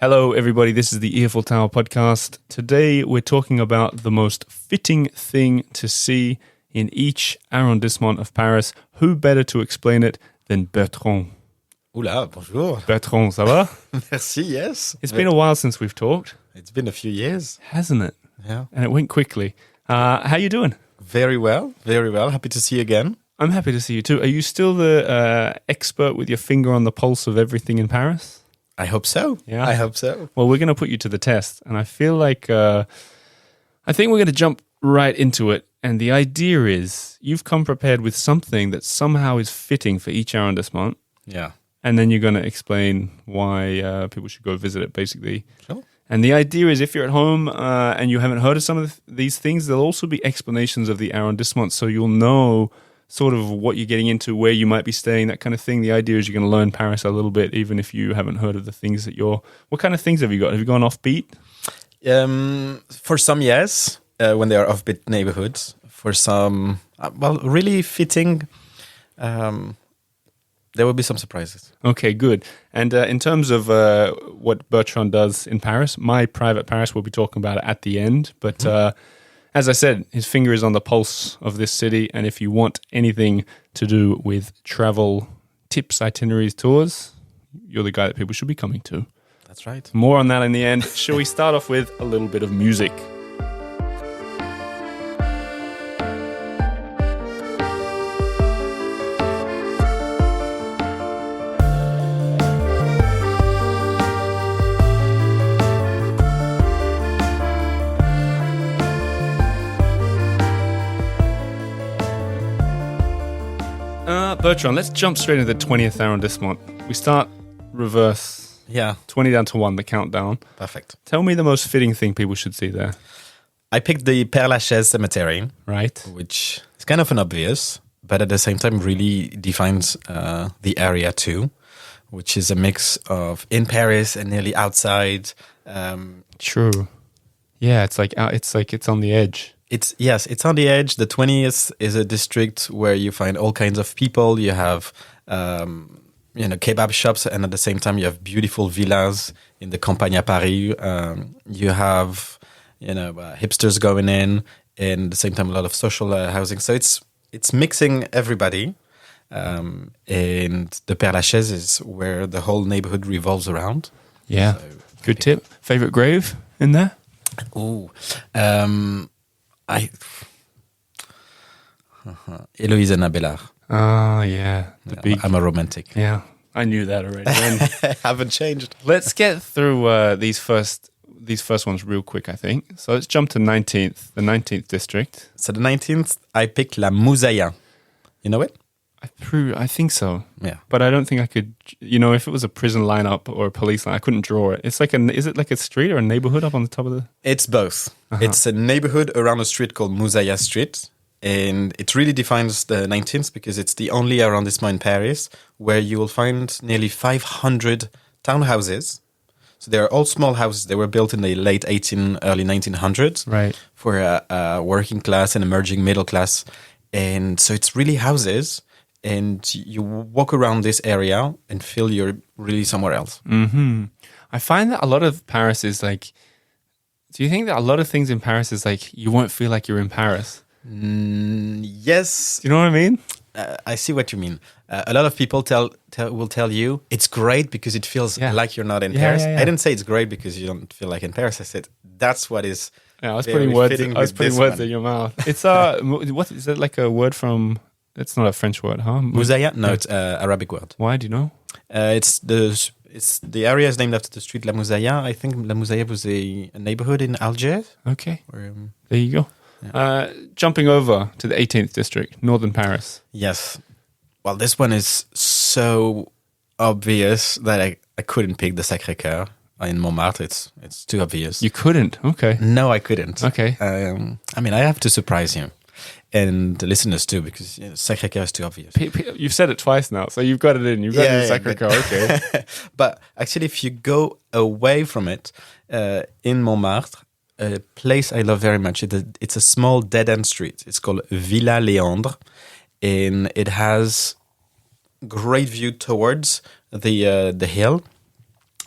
Hello, everybody. This is the Eiffel Tower podcast. Today, we're talking about the most fitting thing to see in each arrondissement of Paris. Who better to explain it than Bertrand? Oula, bonjour. Bertrand, ça va? Merci, yes. It's been a while since we've talked. It's been a few years. Hasn't it? Yeah. And it went quickly. How you doing? Very well, very well. Happy to see you again. I'm happy to see you too. Are you still the expert with your finger on the pulse of everything in Paris? I hope so. Yeah. I hope so. Well, we're going to put you to the test. And I feel like, I think we're going to jump right into it. And the idea is you've come prepared with something that somehow is fitting for each arrondissement. Yeah. And then you're going to explain why people should go visit it, basically. Sure. And the idea is if you're at home and you haven't heard of some of these things, there'll also be explanations of the arrondissement. So you'll know sort of what you're getting into, where you might be staying, that kind of thing. The idea is you're going to learn Paris a little bit, even if you haven't heard of the things that you're... What kind of things have you got? Have you gone offbeat? For some, yes, when they are offbeat neighborhoods. For some, really fitting, there will be some surprises. Okay, good. And in terms of what Bertrand does in Paris, my private Paris, we'll be talking about it at the end. But as I said, his finger is on the pulse of this city. And if you want anything to do with travel tips, itineraries, tours, you're the guy that people should be coming to. That's right. More on that in the end. Shall we start off with a little bit of music? Bertrand, let's jump straight into the 20th arrondissement. We start reverse. Yeah. 20 down to 1, the countdown. Perfect. Tell me the most fitting thing people should see there. I picked the Père Lachaise cemetery. Right. Which is kind of an obvious, but at the same time really defines the area too, which is a mix of in Paris and nearly outside. True. Yeah, it's on the edge. It's on the edge. The 20th is a district where you find all kinds of people. You have, kebab shops, and at the same time, you have beautiful villas in the Campagne à Paris. You have, hipsters going in, and at the same time, a lot of social housing. So it's mixing everybody. And the Père Lachaise is where the whole neighborhood revolves around. Yeah, so, good tip. Favorite grave in there? Ooh, Héloïse Annabellard. Oh, yeah. I'm a romantic. Yeah, I knew that already. I haven't changed. Let's get through these first ones real quick, I think. So let's jump to the 19th district. So the 19th, I picked La Moussaïa. You know it? I think so. Yeah. But I don't think I could, if it was a prison lineup or a police line, I couldn't draw it. It's is it like a street or a neighborhood up on the top of the... It's both. It's a neighborhood around a street called Moussaïa Street. And it really defines the 19th because it's the only arrondissement in Paris where you will find nearly 500 townhouses. So they're all small houses. They were built in the late early 1900s. Right. For a working class and emerging middle class. And so it's really houses. And you walk around this area and feel you're really somewhere else. Mm-hmm. I find that a lot of Paris is like... Do you think that a lot of things in Paris is like you won't feel like you're in Paris? Yes. Do you know what I mean? I see what you mean. A lot of people will tell you it's great because it feels like you're not in Paris. Yeah. I didn't say it's great because you don't feel like in Paris. I said that's what is. Yeah, I was putting words in your mouth. It's what is that like a word from? It's not a French word, huh? Moussaïa? No, it's an Arabic word. Why? Do you know? It's the area is named after the street La Moussaïa. I think La Moussaïa was a neighborhood in Algiers. Okay. There you go. Yeah. Jumping over to the 18th district, northern Paris. Yes. Well, this one is so obvious that I couldn't pick the Sacré-Cœur in Montmartre. It's too obvious. You couldn't? Okay. No, I couldn't. Okay. I have to surprise you. And the listeners too, because Sacré-Cœur is too obvious. You've said it twice now, so you've got it in. You've got it in Sacré-Cœur, okay. But actually, if you go away from it, in Montmartre, a place I love very much, it's a small dead-end street. It's called Villa Léandre, and it has great view towards the hill.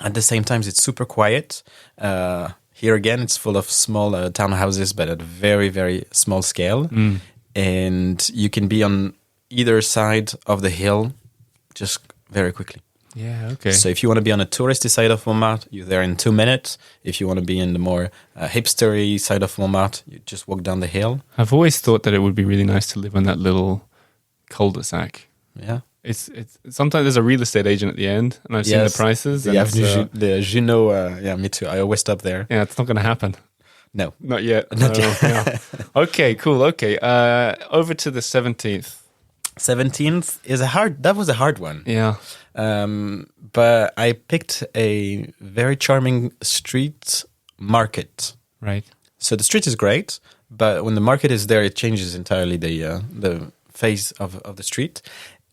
At the same time, it's super quiet. Here again, it's full of small townhouses, but at a very, very small scale. And you can be on either side of the hill just very quickly. Yeah, okay. So if you want to be on a touristy side of Montmartre, you're there in 2 minutes. If you want to be in the more hipstery side of Montmartre, you just walk down the hill. I've always thought that it would be really nice to live on that little cul-de-sac. Yeah. It's sometimes there's a real estate agent at the end, and I've seen the prices. The and Avenue the Junot, me too. I always stop there. Yeah, it's not going to happen. No. Not yet. Not yet. Yeah. Okay, cool. Okay. Over to the 17th. 17th that was a hard one. Yeah. But I picked a very charming street market. Right. So the street is great, but when the market is there, it changes entirely the face of the street.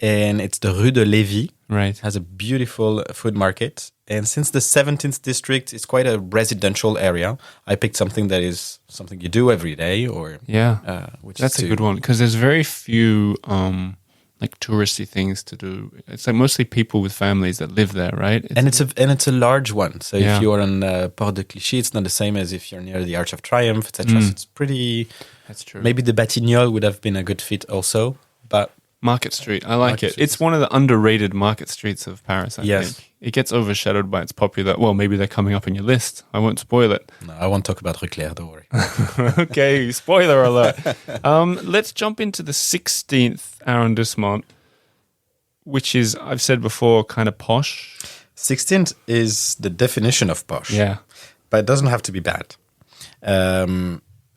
And it's the Rue de Lévis. Right. It has a beautiful food market. And since the 17th district is quite a residential area, I picked something that is something you do every day. That's a good one, because there's very few like touristy things to do. It's like mostly people with families that live there, right? It's a large one. So Yeah. if you are on Port de Clichy, it's not the same as if you're near the Arch of Triumph, etc. So it's pretty. That's true. Maybe the Batignolles would have been a good fit also, but Market Street, I like Market it. Street It's one of the underrated market streets of Paris, I Yes. think. It gets overshadowed by its popular... Well, maybe they're coming up in your list. I won't spoil it. no, I won't talk about Rue Claire. Don't worry. Okay, spoiler alert. Let's jump into the 16th arrondissement, which is, I've said before, kind of posh. 16th is the definition of posh. Yeah. But it doesn't have to be bad.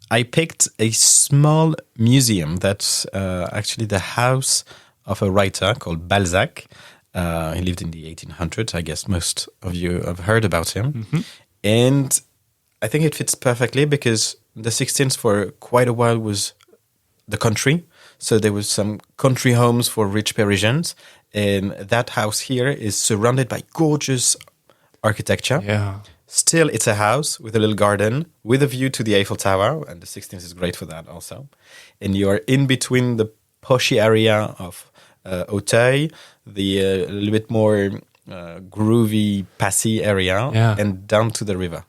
I picked a small museum that's actually the house of a writer called Balzac. He lived in the 1800s. I guess most of you have heard about him. Mm-hmm. And I think it fits perfectly because the 16th for quite a while was the country. So there was some country homes for rich Parisians. And that house here is surrounded by gorgeous architecture. Yeah. Still, it's a house with a little garden with a view to the Eiffel Tower, and the 16th is great for that also. And you are in between the poshy area of Auteuil, the a little bit more groovy Passy area, and down to the river.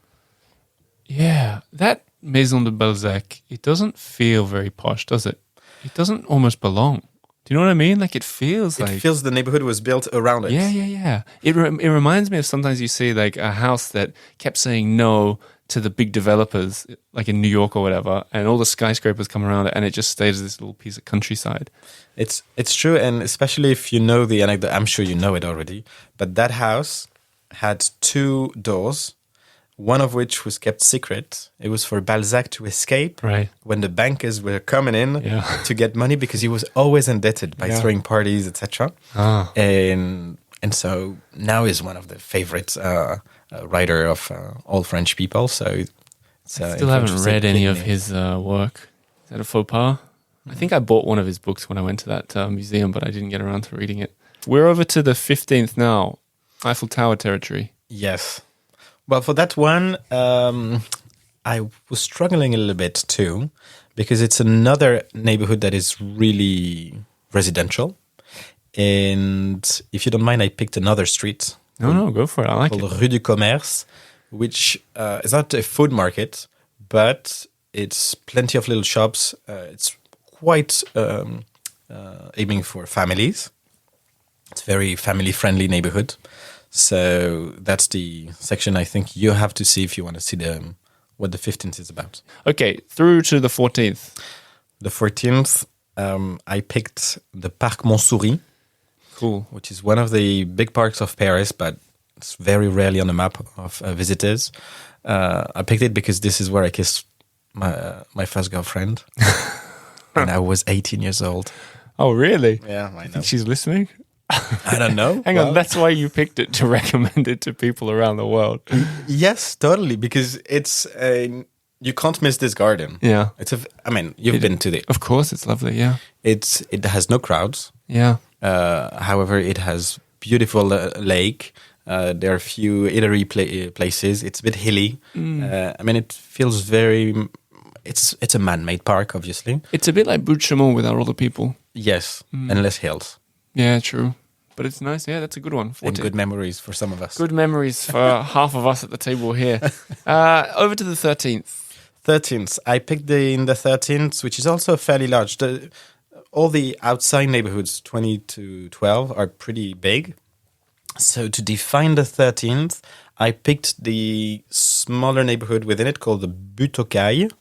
Yeah, that Maison de Balzac, it doesn't feel very posh, does it? It doesn't almost belong. Do you know what I mean? Like it feels the neighborhood was built around it. Yeah. It reminds me of sometimes you see like a house that kept saying no to the big developers, like in New York or whatever, and all the skyscrapers come around it, and it just stays as this little piece of countryside. It's true, and especially if you know the anecdote, I'm sure you know it already, but that house had 2 doors, one of which was kept secret. It was for Balzac to escape when the bankers were coming in to get money, because he was always indebted by throwing parties, etc. And so now he's one of the favorite writer of all French people. So I still haven't read any of his work. Is that a faux pas? I think I bought one of his books when I went to that museum, but I didn't get around to reading it. We're over to the 15th now, Eiffel Tower territory. Yes. Well, for that one, I was struggling a little bit too, because it's another neighborhood that is really residential. And if you don't mind, I picked another street. No, go for it. I like it. Rue du Commerce, which is not a food market, but it's plenty of little shops. It's quite aiming for families. It's a very family-friendly neighborhood. So that's the section I think you have to see if you want to see what the 15th is about. Okay, through to the 14th. The 14th, I picked the Parc Montsouris. Cool. Which is one of the big parks of Paris, but it's very rarely on the map of visitors. I picked it because this is where I kissed my first girlfriend. And I was 18 years old. Oh, really? Yeah, I know. Think she's listening? I don't know. Hang on, that's why you picked it, to recommend it to people around the world. Yes, totally, because you can't miss this garden. Yeah. You've been to it. Of course, it's lovely, yeah. It has no crowds. Yeah. However, it has beautiful lake. There are a few eatery places. It's a bit hilly. It feels very... It's a man-made park, obviously. It's a bit like Bout-Chaumont without all the people. Yes, and less hills. Yeah, true. but it's nice. Yeah, that's a good one. 14. And good memories for some of us. Good memories for half of us at the table here. Over to the 13th. 13th. I picked in the 13th, which is also fairly large. All the outside neighborhoods, 20 to 12, are pretty big. So to define the 13th, I picked the smaller neighborhood within it called the Butte-aux-Cailles,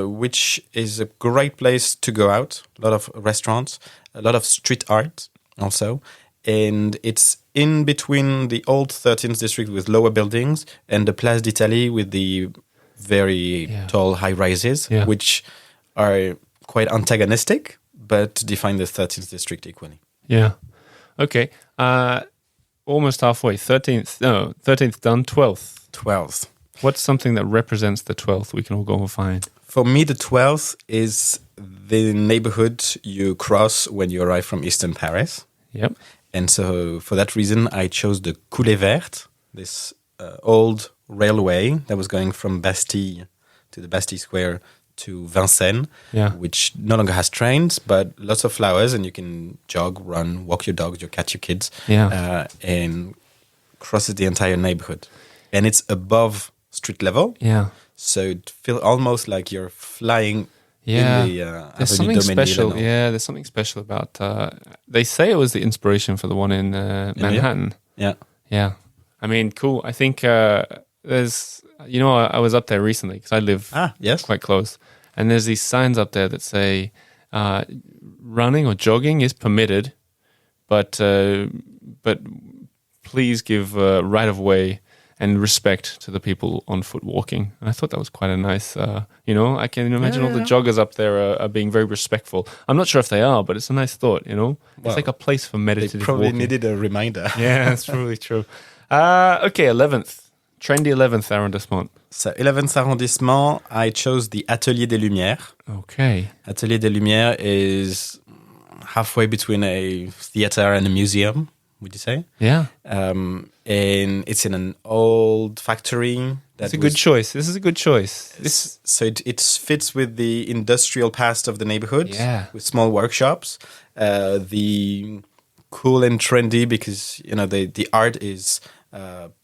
which is a great place to go out. A lot of restaurants, a lot of street art also. And it's in between the old 13th district with lower buildings and the Place d'Italie with the very tall high rises, which are quite antagonistic, but define the 13th district equally. Yeah. Okay. Almost halfway. 13th done. 12th. 12th. What's something that represents the 12th we can all go and find? For me, the 12th is the neighborhood you cross when you arrive from Eastern Paris. Yep. And so for that reason, I chose the Coulée Verte, this old railway that was going from Bastille to the Bastille Square to Vincennes, which no longer has trains, but lots of flowers, and you can jog, run, walk your dogs, your cat, your kids, and crosses the entire neighborhood. And it's above street level, so it feels almost like you're flying in the there's something special. Yeah, there's something special about. They say it was the inspiration for the one in Manhattan. Yeah. I mean, cool. I think there's. I was up there recently because I live quite close, and there's these signs up there that say running or jogging is permitted, but please give right of way and respect to the people on foot walking. And I thought that was quite a nice, I can imagine all the joggers up there are being very respectful. I'm not sure if they are, but it's a nice thought, It's like a place for meditative they probably walking. Needed a reminder. Yeah, that's really true. Okay, 11th. Trendy 11th arrondissement. So 11th arrondissement, I chose the Atelier des Lumières. Okay. Atelier des Lumières is halfway between a theater and a museum, would you say? Yeah. And it's in an old factory. That's a good choice. This is a good choice. So it fits with the industrial past of the neighborhood. Yeah. With small workshops. The cool and trendy because, the art is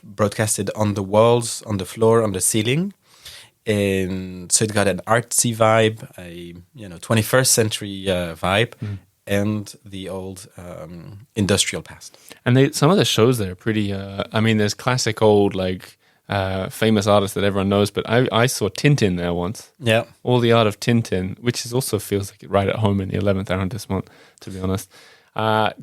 broadcasted on the walls, on the floor, on the ceiling. And so it got an artsy vibe, a 21st century vibe. And the old industrial past. And some of the shows there are pretty, there's classic old, famous artists that everyone knows, but I saw Tintin there once. Yeah. All the art of Tintin, which also feels like right at home in the 11th arrondissement, to be honest.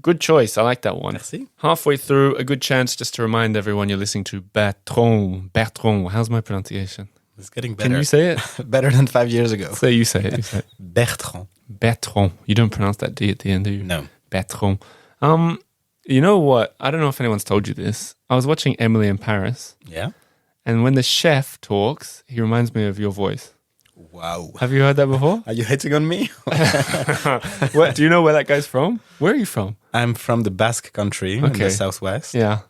Good choice. I like that one. Merci. Halfway through, a good chance just to remind everyone you're listening to Bertrand. Bertrand. How's my pronunciation? It's getting better. Can you say it? Better than 5 years ago. You say it. Bertrand. Bertrand. You don't pronounce that D at the end, do you? No. Bertrand. You know what? I don't know if anyone's told you this. I was watching Emily in Paris. Yeah. And when the chef talks, he reminds me of your voice. Wow. Have you heard that before? Are you hitting on me? Do you know where that guy's from? Where are you from? I'm from the Basque country in the southwest. Yeah.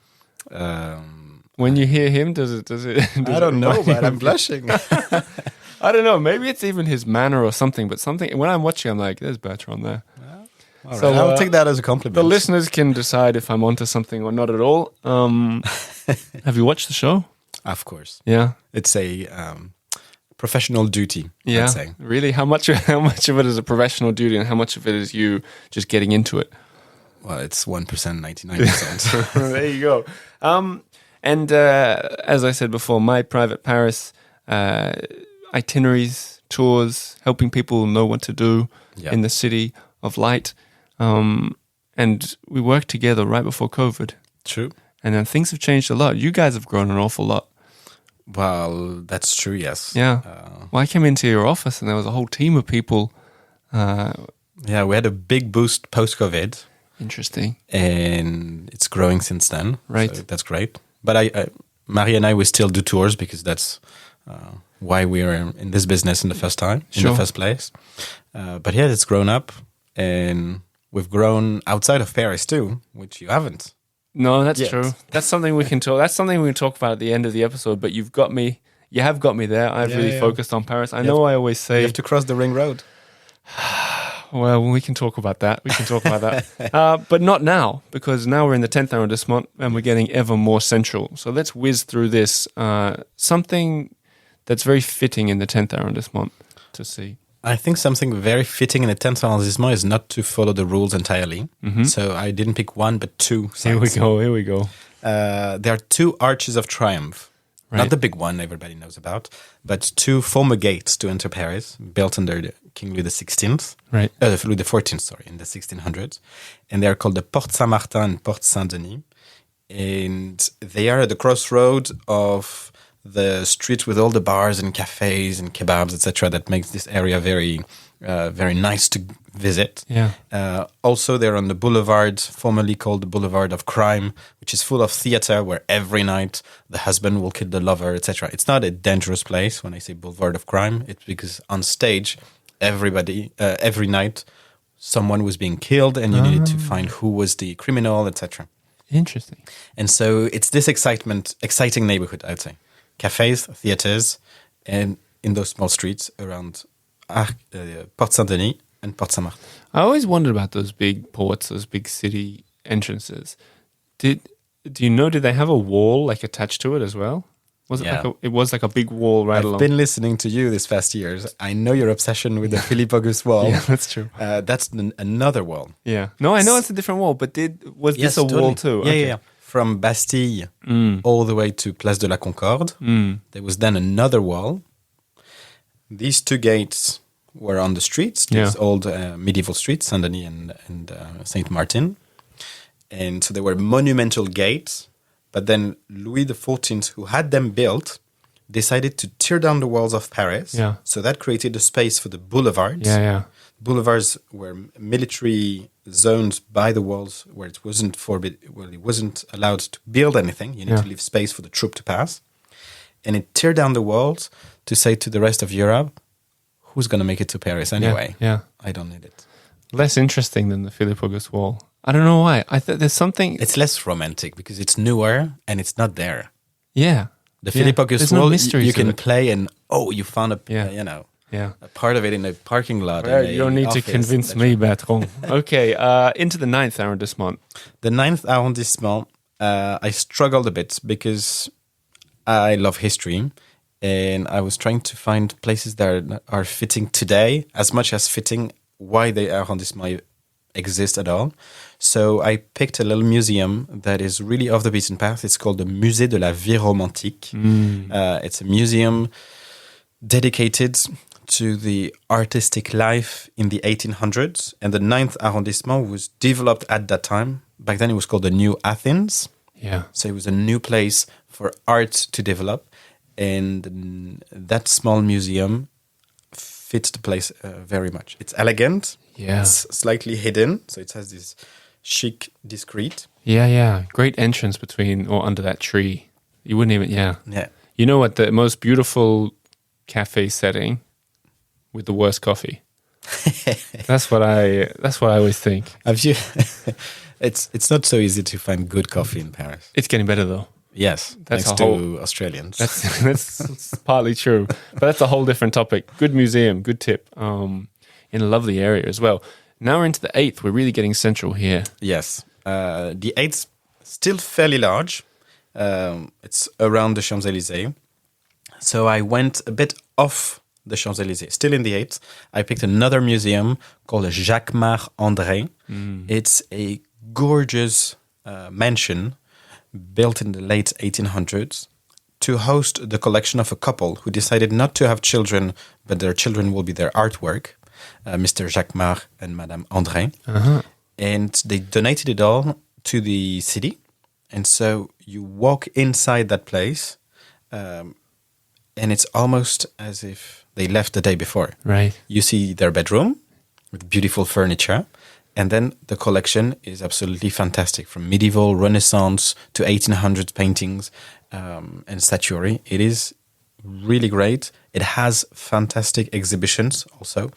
When you hear him, does it I don't know, but I'm blushing. I don't know. Maybe it's even his manner or something. But when I'm watching, I'm like, "There's Bertrand there." All right. So I'll take that as a compliment. The listeners can decide if I'm onto something or not at all. Have you watched the show? Of course. Yeah. It's a professional duty. Yeah. I'd say. Really? How much of it is a professional duty, and how much of it is you just getting into it? Well, it's 1%, 99%. There you go. And as I said before, my private Paris itineraries, tours, helping people know what to do in the city of light. And we worked together right before COVID. True. And then things have changed a lot. You guys have grown an awful lot. Well, that's true, yes. Yeah. Well, I came into your office and there was a whole team of people. Yeah, we had a big boost post-COVID. Interesting. And it's growing since then. Right. So that's great. But Marie and I, we still do tours because that's why we are in this business in the first place. But yeah, it's grown up and we've grown outside of Paris too, which you haven't. No, that's true. That's something we can talk. That's something we can talk about at the end of the episode. But you've got me. You have got me there. I've really focused on Paris. I know I always say you have to cross the ring road. Well, we can talk about that. But not now, because now we're in the 10th arrondissement and we're getting ever more central. So let's whiz through this. Something that's very fitting in the 10th arrondissement to see. I think something very fitting in the 10th arrondissement is not to follow the rules entirely. Mm-hmm. So I didn't pick one, but two sites. Here we go. There are two arches of triumph. Right. Not the big one everybody knows about, but two former gates to enter Paris, built under King Louis XVI. Right. Louis XIV, sorry, in the 1600s. And they are called the Porte Saint-Martin and Porte Saint-Denis. And they are at the crossroad of the streets with all the bars and cafes and kebabs, etc., that makes this area very, very nice to visit. Yeah. Also, they're on the boulevard, formerly called the Boulevard of Crime, which is full of theater where every night the husband will kill the lover, etc. It's not a dangerous place when I say Boulevard of Crime. It's because on stage, every night, someone was being killed and you needed to find who was the criminal, etc. Interesting. And so it's this exciting neighborhood, I'd say. Cafes, theaters, and in those small streets around Porte Saint-Denis and Porte Saint-Martin. I always wondered about those big ports, those big city entrances. Do you know, did they have a wall like attached to it as well? Was it it was like a big wall right along? I've been listening to you these past years. I know your obsession with the Philippe Auguste wall. Yeah, that's true. That's another wall. Yeah. No, I know it's a different wall, but was this a wall too? Yeah, yeah. From Bastille all the way to Place de la Concorde. There was then another wall. These two gates were on the streets, these old medieval streets, Saint-Denis and Saint-Martin. And so they were monumental gates. But then Louis XIV, who had them built, decided to tear down the walls of Paris. Yeah. So that created a space for the boulevards. Yeah, yeah. Boulevards were military zones by the walls where it wasn't it wasn't allowed to build anything. You need to leave space for the troop to pass. And it tear down the walls to say to the rest of Europe, who's going to make it to Paris anyway? Yeah. I don't need it. Less interesting than the Philippe Auguste wall. I don't know why. I thought there's something... It's less romantic because it's newer and it's not there. Yeah. The Philippe Auguste wall, you can play and, you found a part of it in a parking lot. Well, you don't need to convince me, Bertrand. Okay, into the 9th arrondissement. The 9th arrondissement, I struggled a bit because I love history and I was trying to find places that are fitting today as much as fitting why the arrondissement exists at all. So I picked a little museum that is really off the beaten path. It's called the Musée de la Vie Romantique. It's a museum dedicated to the artistic life in the 1800s. And the 9th arrondissement was developed at that time. Back then it was called the New Athens. Yeah. So it was a new place for art to develop. And that small museum fits the place very much. It's elegant. Yeah. It's slightly hidden. So it has this chic, discreet. Yeah, yeah. Great entrance between or under that tree. You wouldn't even, Yeah. You know what? The most beautiful cafe setting with the worst coffee. That's what I always think. Have you? It's not so easy to find good coffee in Paris. It's getting better though. Yes, thanks to Australians. That's partly true, but that's a whole different topic. Good museum, good tip. In a lovely area as well. Now we're into the 8th. We're really getting central here. Yes, the 8th still fairly large. It's around the Champs-Élysées. So I went a bit off the Champs-Élysées. Still in the 8th, I picked another museum called Jacquemart André. It's a gorgeous mansion built in the late 1800s to host the collection of a couple who decided not to have children, but their children will be their artwork, Mr. Jacquemart and Madame André. And they donated it all to the city. And so you walk inside that place, and it's almost as if they left the day before. Right. You see their bedroom with beautiful furniture. And then the collection is absolutely fantastic, from medieval, Renaissance to 1800s paintings and statuary. It is really great. It has fantastic exhibitions also,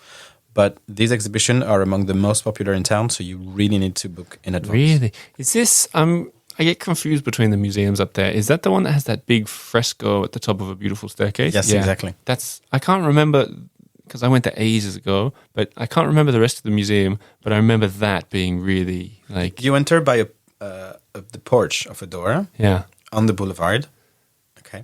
but these exhibitions are among the most popular in town, so you really need to book in advance. Really? Is this... I get confused between the museums up there. Is that the one that has that big fresco at the top of a beautiful staircase? Yes, exactly. I can't remember because I went there ages ago, but I can't remember the rest of the museum. But I remember that being really like You enter by the porch of a door yeah, on the boulevard. Okay.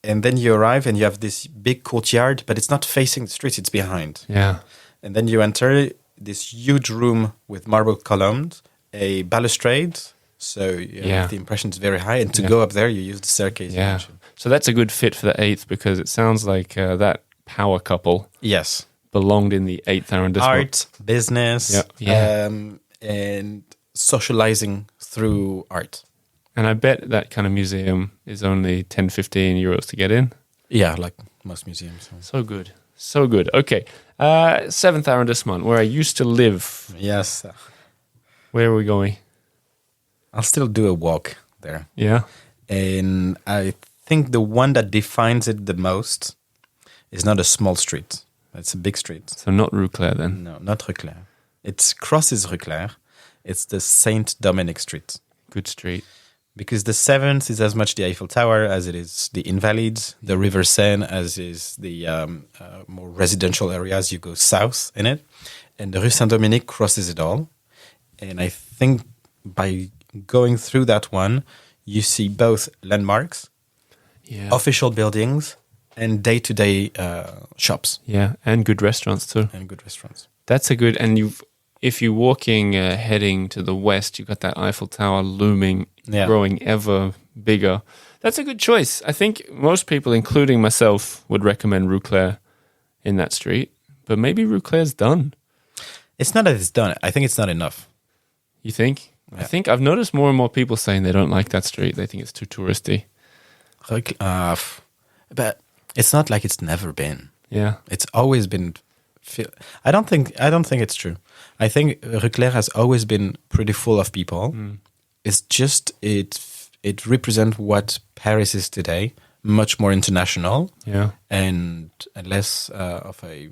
And then you arrive and you have this big courtyard, but it's not facing the street, it's behind. yeah, And then you enter this huge room with marble columns, a balustrade. So you Yeah. have the impression it's very high. And to Yeah. go up there, you use the staircase. you yeah. mentioned. So that's a good fit for the 8th because it sounds like that power couple Yes. belonged in the 8th arrondissement. Art, business, Yeah. Yeah. and socializing through art. And I bet that kind of museum is only 10, 15 euros to get in. Yeah, like most museums. So good. So good. Okay. 7th arrondissement, where I used to live. Yes. Where are we going? I'll still do a walk there. Yeah. And I think the one that defines it the most is not a small street. It's a big street. So not Rue Claire then. No, not Rue Claire. It crosses Rue Claire. It's the Saint Dominic Street. Good street. Because the 7th is as much the Eiffel Tower as it is the Invalides, the River Seine as is the more residential areas. You go south in it. And the Rue Saint-Dominique crosses it all. And I think by going through that one, you see both landmarks, Yeah. official buildings, and day-to-day shops Yeah. And good restaurants too. and good restaurants. That's a good, and if you're walking heading to the west, you've got that Eiffel Tower looming, Yeah. growing ever bigger. That's a good choice. I think most people, including myself, would recommend Rue Claire in that street, but maybe Rue Claire's done. It's not that it's done. I think it's not enough. You think? I Yeah. think I've noticed more and more people saying they don't like that street. They think it's too touristy. But it's not like it's never been. Yeah. It's always been. I don't think it's true. I think Rue Claire has always been pretty full of people. It's just it represents what Paris is today, much more international Yeah. and less of a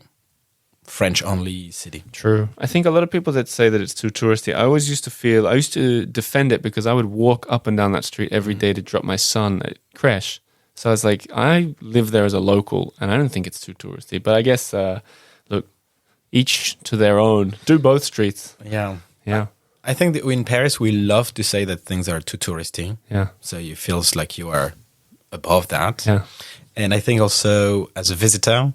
French-only city. True. I think a lot of people that say that it's too touristy, I used to defend it because I would walk up and down that street every day to drop my son at creche. So I was like, I live there as a local and I don't think it's too touristy. But I guess, look, each to their own. Do both streets. Yeah. Yeah. I think that in Paris, we love to say that things are too touristy. Yeah. So you feels like you are above that. Yeah. And I think also as a visitor,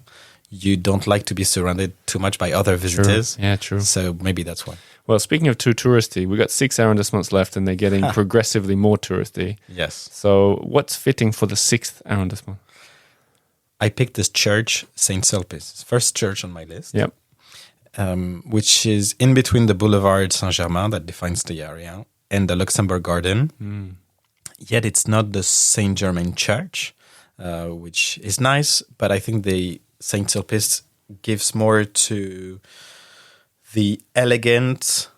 you don't like to be surrounded too much by other visitors. Yeah, true. So maybe that's why. Well, speaking of too touristy, we got 6 arrondissements left and they're getting progressively more touristy. Yes. So what's fitting for the 6th arrondissement? I picked this church, Saint Sulpice, first church on my list, Yep. which is in between the Boulevard Saint-Germain that defines the area and the Luxembourg Garden. Yet it's not the Saint Germain Church, which is nice, but I think the Saint Sulpice gives more to the elegant,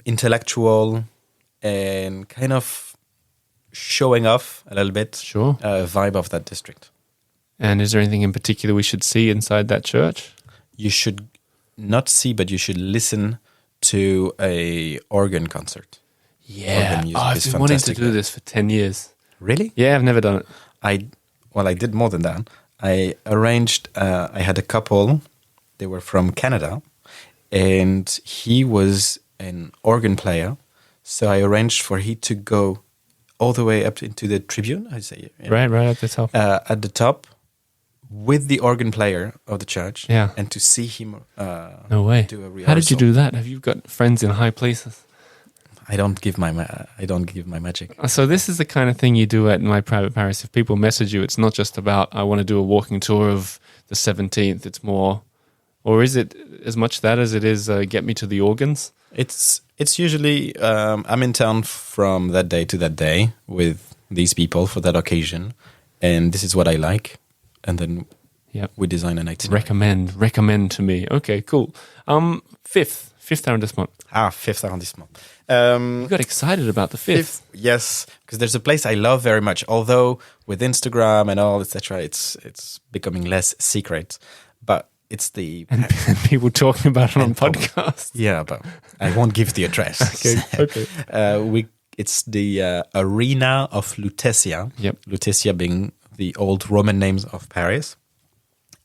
intellectual, and kind of showing off a little bit Sure. vibe of that district. And is there anything in particular we should see inside that church? You should not see, but you should listen to a organ concert. Yeah. Organ music I've is been wanting to fantastic. do this for 10 years. Really? Yeah, I've never done it. I did more than that. I arranged, I had a couple, they were from Canada, and he was an organ player. So I arranged for he to go all the way up into the tribune, I say. Right at the top. At the top with the organ player of the church. Yeah. And to see him No way. do a rehearsal. How did you do that? Have you got friends in high places? I don't give my magic. So this is the kind of thing you do at My Private Paris. If people message you, it's not just about, I want to do a walking tour of the 17th. It's more, or is it as much that as it is get me to the organs? It's usually I'm in town from that day to that day with these people for that occasion, and this is what I like, and then Yep. we design an itinerary. Recommend to me. Okay, cool. Fifth arrondissement. Fifth arrondissement. You got excited about the fifth. Yes, because there's a place I love very much. Although with Instagram and all, etc., it's becoming less secret. But it's the And people talking about it on And public. podcasts. yeah. But I won't give the address. Okay. It's the arena of Lutetia. Yep. Lutetia being the old Roman names of Paris.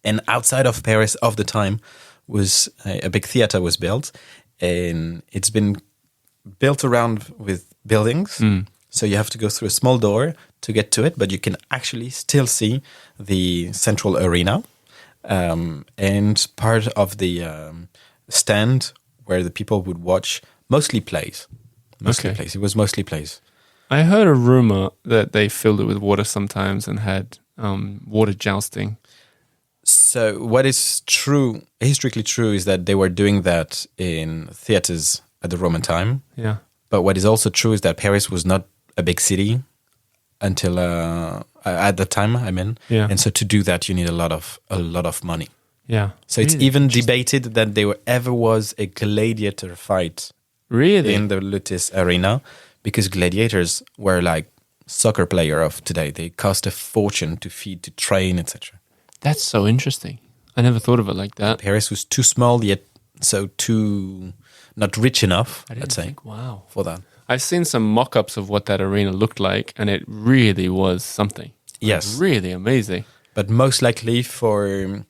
And outside of Paris of the time was a big theater was built, and it's been built around with buildings. So you have to go through a small door to get to it, but you can actually still see the central arena and part of the stand where the people would watch mostly plays. Plays. It was mostly plays. I heard a rumor that they filled it with water sometimes and had water jousting. So what is true, historically true, is that they were doing that in theaters at the Roman time. Yeah. But what is also true is that Paris was not a big city until at the time, I mean. Yeah. And so to do that, you need a lot of money. Yeah. So it's even debated that there ever was a gladiator fight in the Lutis arena, because gladiators were like soccer player of today. They cost a fortune to feed, to train, etc. That's so interesting. I never thought of it like that. Paris was too small, yet so too not rich enough, let's say. Wow. For that. I've seen some mock-ups of what that arena looked like, and it really was something. Yes. Really amazing. But most likely for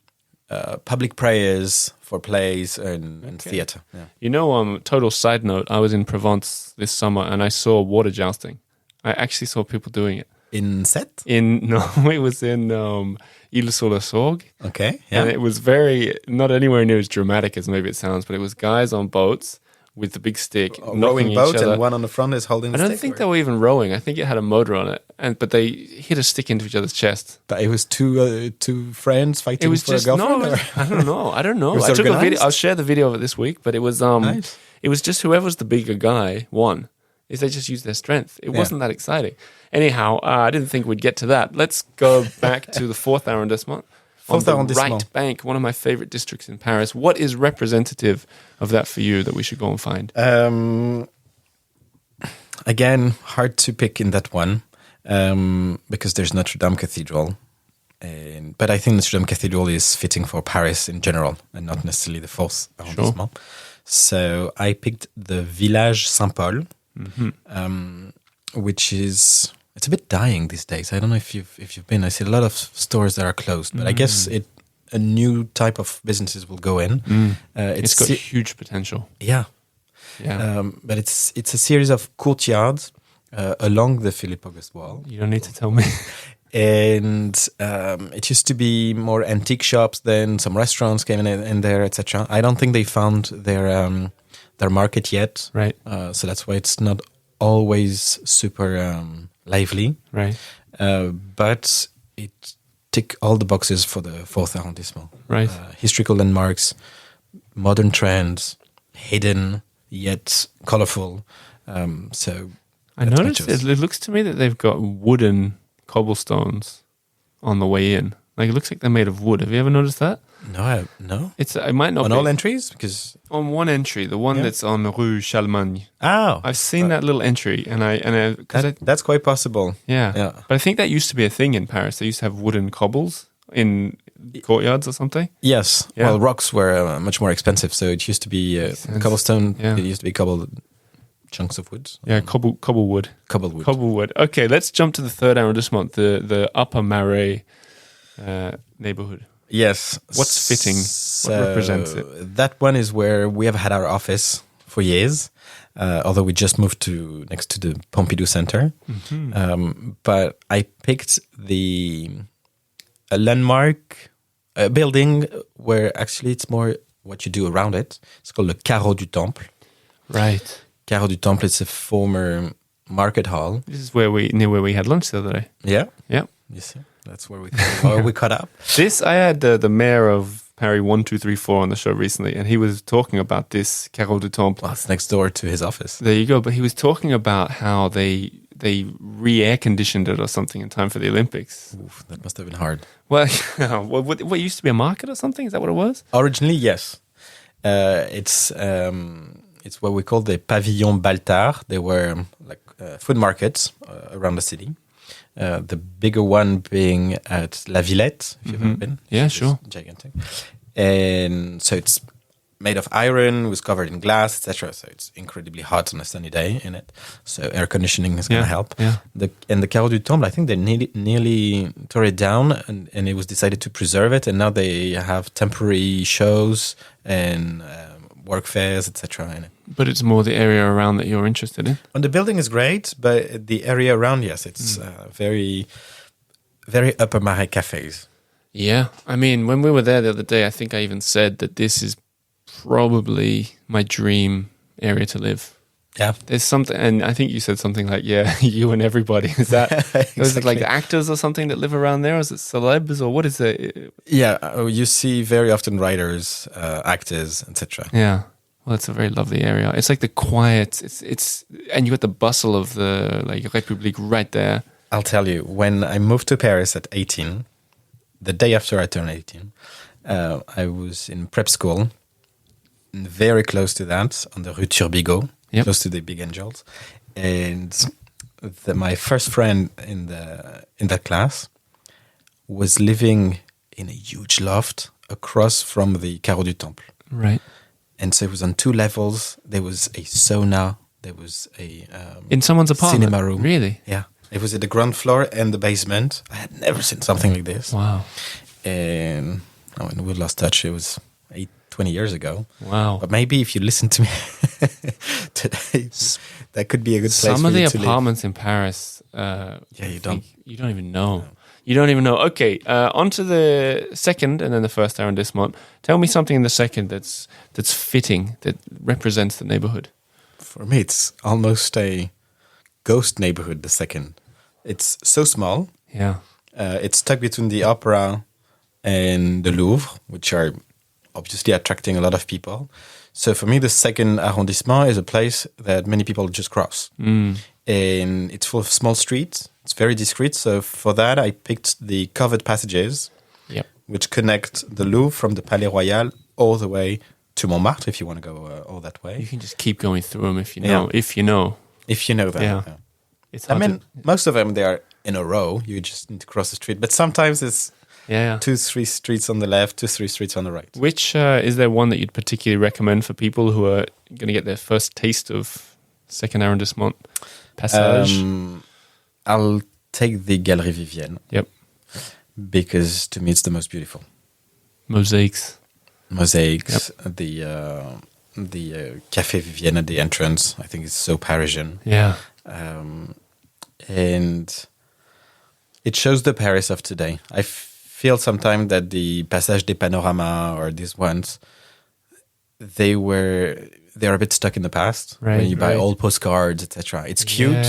public prayers, for plays and theatre. Yeah. You know, total side note, I was in Provence this summer and I saw water jousting. I actually saw people doing it. In Sète? It was in Ile-sur-la-Sorgue. Okay, yeah. And it was not anywhere near as dramatic as maybe it sounds, but it was guys on boats with the big stick, rowing boat, and one on the front is holding the stick. I don't think they were even rowing. I think it had a motor on it, but they hit a stick into each other's chest. But it was two friends fighting for a girlfriend? I don't know. Was I took a organized? video. I'll share the video of it this week. But it was Nice. It was just whoever's the bigger guy won. Is they just used their strength. It wasn't that exciting. Anyhow, I didn't think we'd get to that. Let's go back to the 4th arrondissement. On the right bank, one of my favorite districts in Paris. What is representative of that for you that we should go and find? Again, hard to pick in that one because there's Notre Dame Cathedral. But I think Notre Dame Cathedral is fitting for Paris in general and not necessarily the 4th arrondissement. Sure. So I picked the Village Saint-Paul, which is... It's a bit dying these days. I don't know if you've been. I see a lot of stores that are closed, but I guess a new type of businesses will go in. It's got huge potential. Yeah. But it's a series of courtyards along the Philippe Auguste wall. You don't need to tell me. And it used to be more antique shops. Then some restaurants came in there, etc. I don't think they found their market yet. Right. So that's why it's not always super lively. Right. But it tick all the boxes for the 4th arrondissement. Right. Historical landmarks, modern trends, hidden yet colorful. So I noticed it looks to me that they've got wooden cobblestones on the way in. Like it looks like they're made of wood. Have you ever noticed that? No. It might not on be. All entries, because on one entry, the one that's on Rue Charlemagne. Oh, I've seen that little entry, that's quite possible. Yeah. But I think that used to be a thing in Paris. They used to have wooden cobbles in courtyards or something. Yes. Yeah. Well, rocks were much more expensive, so it used to be cobblestone. Yeah. It used to be cobbled chunks of wood. Yeah, cobblewood. Cobblewood. Okay, let's jump to the 3rd arrondissement, the Upper Marais neighbourhood. Yes. What's fitting? What represents it? That one is where we have had our office for years, although we just moved to next to the Pompidou Center. But I picked a landmark building where actually it's more what you do around it. It's called le Carreau du Temple. Right. Carreau du Temple is a former market hall. This is near where we had lunch the other day. Yeah. Yeah. You see, that's where we caught up. I had the mayor of Paris 1234 on the show recently, and he was talking about this Carreau du Temple. Well, it's next door to his office. There you go. But he was talking about how they re-air conditioned it or something in time for the Olympics. Oof, that must have been hard. Well, what used to be a market or something? Is that what it was? Originally, yes. It's what we call the Pavillon Baltard. They were like food markets around the city. The bigger one being at La Villette, if you've ever been. Yeah, sure. Gigantic. And so it's made of iron, was covered in glass, etc. So it's incredibly hot on a sunny day in it. So air conditioning is going to help. Yeah. The Carreau du Temple, I think they nearly tore it down, and it was decided to preserve it. And now they have temporary shows and work fairs, etc. in it. But it's more the area around that you're interested in. And the building is great, but the area around, yes, it's very, very upper Marais cafes. Yeah. I mean, when we were there the other day, I think I even said that this is probably my dream area to live. Yeah. There's something, and I think you said something like, yeah, you and everybody. Is that, Exactly. is it like actors or something that live around there? Or is it celebs or what is it? Yeah, you see very often writers, actors, etc. Yeah. Well, it's a very lovely area. It's like the quiet, it's and you got the bustle of the like République right there. I'll tell you, when I moved to Paris at 18, the day after I turned 18, I was in prep school, very close to that, on the Rue Turbigo, close to the Big Angels. And my first friend in that class was living in a huge loft across from the Carreau du Temple. Right. And so it was on 2 levels. There was a sauna. There was a in someone's apartment? Cinema room. Really? Yeah. It was at the ground floor and the basement. I had never seen something like this. Wow. And when we lost touch, it was 20 years ago. Wow. But maybe if you listen to me today, that could be a good place Some for of the you to apartments in Paris, you don't even know. No. You don't even know. Okay, on to the second and then the first arrondissement. Tell me something in the second that's fitting, that represents the neighborhood. For me, it's almost a ghost neighborhood, the second. It's so small. Yeah. It's stuck between the Opera and the Louvre, which are obviously attracting a lot of people. So for me, the second arrondissement is a place that many people just cross. And it's full of small streets. It's very discreet. So for that, I picked the covered passages, which connect the Louvre from the Palais Royal all the way to Montmartre, if you want to go all that way. You can just keep going through them if you know. If you know. If you know that. Yeah. I mean, most of them, they are in a row. You just need to cross the street. But sometimes it's 2-3 streets on the left, 2-3 streets on the right. Which, is there one that you'd particularly recommend for people who are going to get their first taste of second arrondissement passage? I'll take the Galerie Vivienne. Yep. Because to me, it's the most beautiful. Mosaics. The Café Vivienne at the entrance, I think it's so Parisian. Yeah. And it shows the Paris of today. I feel sometimes that the Passage des Panoramas or these ones, they're a bit stuck in the past. Right, when you buy old postcards, etc. It's cute,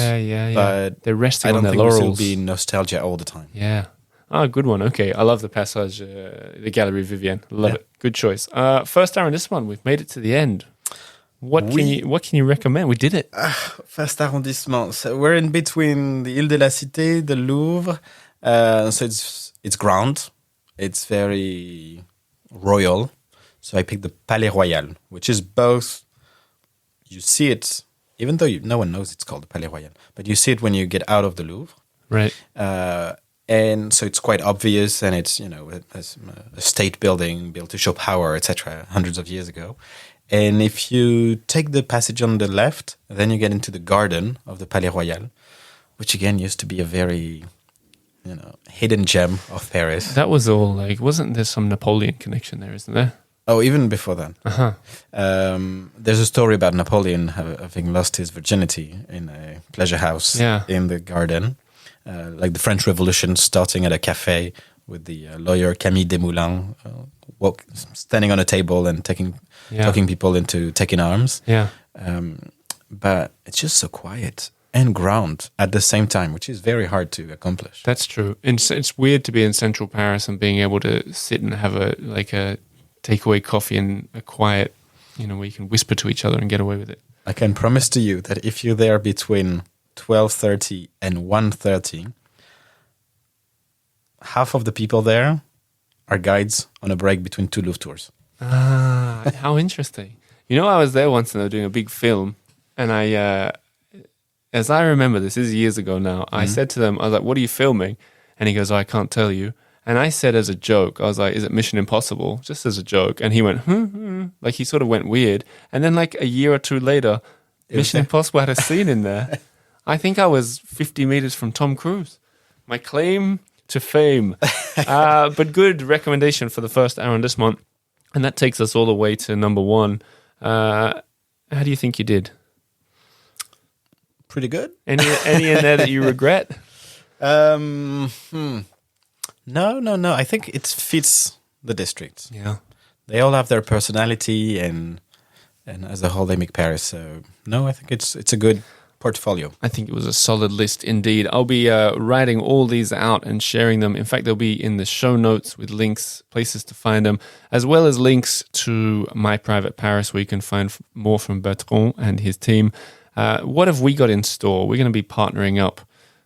but they're resting I don't on their think laurels. this will be nostalgia all the time. Yeah. Ah, good one. Okay. I love the Passage, the Galerie Vivienne. Love it. Good choice. First arrondissement, we've made it to the end. What can you recommend? We did it. First arrondissement. So we're in between the Ile de la Cité, the Louvre. So it's ground. It's very royal. So I picked the Palais Royal, which is both. You see it, even though no one knows it's called the Palais Royal, but you see it when you get out of the Louvre. Right. And so it's quite obvious, and it's a state building built to show power, etc. Hundreds of years ago. And if you take the passage on the left, then you get into the garden of the Palais Royal, which again used to be a very, hidden gem of Paris. That was all wasn't there some Napoleon connection there, isn't there? Oh, even before that. Uh-huh. There's a story about Napoleon having lost his virginity in a pleasure house in the garden. Like the French Revolution starting at a cafe with the lawyer Camille Desmoulins standing on a table and talking people into taking arms. Yeah. But it's just so quiet and ground at the same time, which is very hard to accomplish. That's true. And it's weird to be in central Paris and being able to sit and have a takeaway coffee in a quiet, where you can whisper to each other and get away with it. I can promise to you that if you're there between 12:30 and 1:30, half of the people there are guides on a break between 2 Louvre tours. Ah, how interesting. I was there once and they were doing a big film, and as I remember, this is years ago now, I said to them, I was like, what are you filming? And he goes, I can't tell you. And I said as a joke, I was like, is it Mission Impossible? Just as a joke. And he went, like he sort of went weird. And then like a year or two later, Mission Impossible had a scene in there. I think I was 50 meters from Tom Cruise. My claim to fame. But good recommendation for the first arrondissement. And that takes us all the way to number 1. How do you think you did? Pretty good. Any in there that you regret? No. I think it fits the district. Yeah. They all have their personality, and as a whole, they make Paris. So no, I think it's a good portfolio. I think it was a solid list indeed. I'll be writing all these out and sharing them. In fact, they'll be in the show notes with links, places to find them, as well as links to My Private Paris, where you can find more from Bertrand and his team. What have we got in store? We're going to be partnering up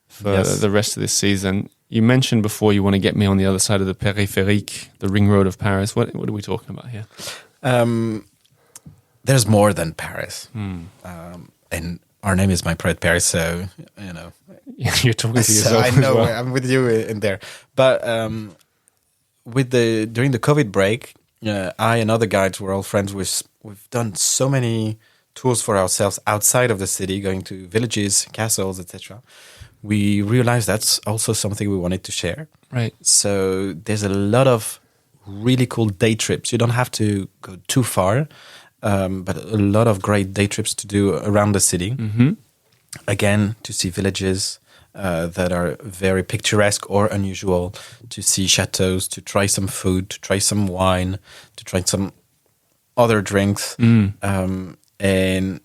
for the rest of this season. You mentioned before you want to get me on the other side of the périphérique, the ring road of Paris. What are we talking about here? There's more than Paris. And our name is My Private Paris, so, you know. You're talking to yourself. I know, as well. I'm with you in there. But during the COVID break, I and other guides were all friends. We've done so many tours for ourselves outside of the city, going to villages, castles, etc. We realized that's also something we wanted to share. Right. So there's a lot of really cool day trips. You don't have to go too far, but a lot of great day trips to do around the city. Mm-hmm. Again, to see villages that are very picturesque or unusual, to see chateaux, to try some food, to try some wine, to try some other drinks. And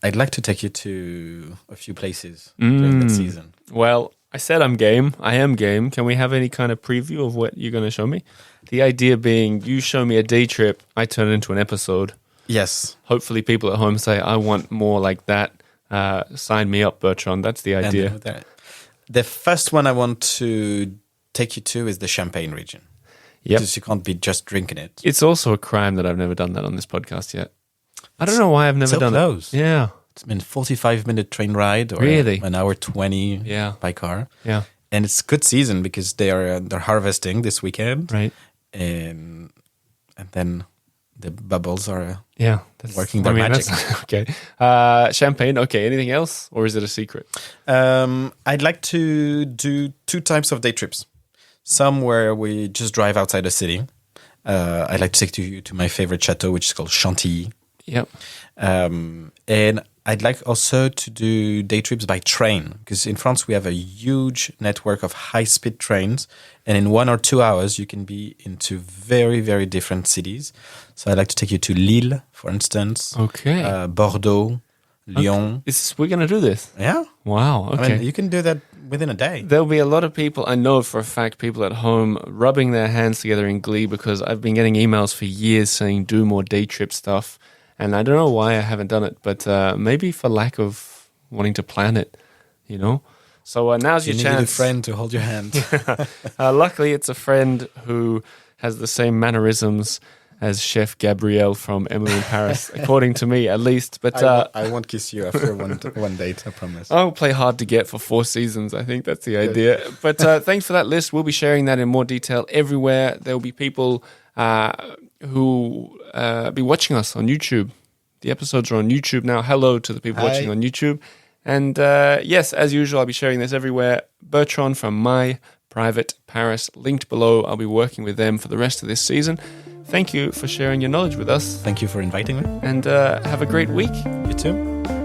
I'd like to take you to a few places during that season. Well, I said I'm game. I am game. Can we have any kind of preview of what you're going to show me? The idea being you show me a day trip, I turn it into an episode. Yes. Hopefully people at home say, I want more like that. Sign me up, Bertrand. That's the idea. And the first one I want to take you to is the Champagne region. Yep. Because you can't be just drinking it. It's also a crime that I've never done that on this podcast yet. I don't know why I've never done close. it. Yeah. It's been 45-minute train ride or really? an hour 20 by car. Yeah. And it's good season because they're harvesting this weekend. Right. And then the bubbles are that's working their magic. Okay. Champagne. Okay. Anything else? Or is it a secret? I'd like to do 2 types of day trips. Some where we just drive outside the city. I'd like to take you to my favorite chateau, which is called Chantilly. Yep. And I'd like also to do day trips by train, because in France we have a huge network of high-speed trains, and in 1 or 2 hours you can be into very, very different cities. So I'd like to take you to Lille, for instance. Okay. Bordeaux, Lyon. Okay. We're going to do this? Yeah. Wow. Okay. I mean, you can do that within a day. There'll be a lot of people, I know for a fact, people at home rubbing their hands together in glee, because I've been getting emails for years saying do more day trip stuff. And I don't know why I haven't done it, but maybe for lack of wanting to plan it, you know? So now's your chance. You need a friend to hold your hand. Luckily, it's a friend who has the same mannerisms as Chef Gabrielle from Emily in Paris, according to me, at least. But I won't kiss you after one date, I promise. I'll play hard to get for 4 seasons. I think that's the idea. But thanks for that list. We'll be sharing that in more detail everywhere. There will be people who be watching us on YouTube. The episodes are on YouTube now. Hello to the people watching on YouTube. And yes, as usual, I'll be sharing this everywhere. Bertrand from My Private Paris, linked below. I'll be working with them for the rest of this season. Thank you for sharing your knowledge with us. Thank you for inviting me. And have a great week. You too.